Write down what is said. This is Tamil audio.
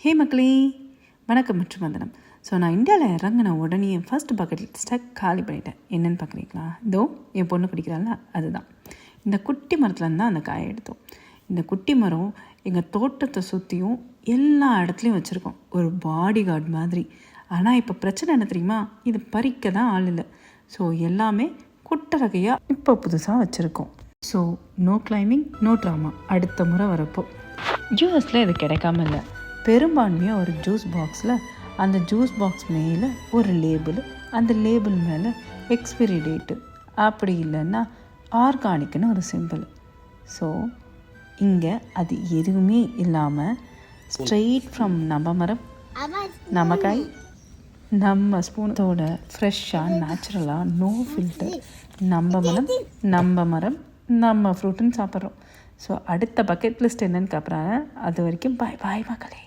ஹே மக்களே, வணக்கம் மற்றும் வந்தனம். ஸோ நான் இந்தியாவில் இறங்கின உடனே ஃபர்ஸ்ட் பக்கெட் லிஸ்ட்டை காலி பண்ணிட்டேன். என்னென்னு பார்க்குறீங்களா? இதோ என் பொண்ணு குடிக்கிறாள்ல, அதுதான். இந்த குட்டி மரத்துலேருந்து தான் அந்த காயை எடுத்தோம். இந்த குட்டி மரம் எங்கள் தோட்டத்தை சுற்றியும் எல்லா இடத்துலையும் வச்சுருக்கோம், ஒரு பாடி கார்டு மாதிரி. ஆனால் இப்போ பிரச்சனை என்ன தெரியுமா? இது பறிக்க தான் ஆள் இல்லை. ஸோ எல்லாமே குட்டை வகையாக இப்போ புதுசாக வச்சுருக்கோம். So no climbing, no drama. அடுத்த முறை வரப்போ யூஎஸில் இது கிடைக்காம இல்லை. பெரும்பான்மையாக ஒரு ஜூஸ் பாக்ஸில், அந்த ஜூஸ் பாக்ஸ் மேலே ஒரு லேபிள், அந்த லேபிள் மேலே எக்ஸ்பிரி டேட்டு, அப்படி இல்லைன்னா ஆர்கானிக்னு ஒரு சிம்பிள். ஸோ இங்கே அது எதுவுமே இல்லாமல் ஸ்ட்ரெயிட் ஃப்ரம் நம்ம மரம், நம்ம காய், நம்ம ஸ்பூனத்தோட ஃப்ரெஷ்ஷாக நேச்சுரலாக நோ ஃபில்டர் நம்ம மரம் நம்ம ஃப்ரூட்டுன்னு சாப்பிட்றோம். ஸோ அடுத்த பக்கெட் லிஸ்ட் என்னன்னு கேட்குறாங்க. அது வரைக்கும் பாய் பாய் மக்களே.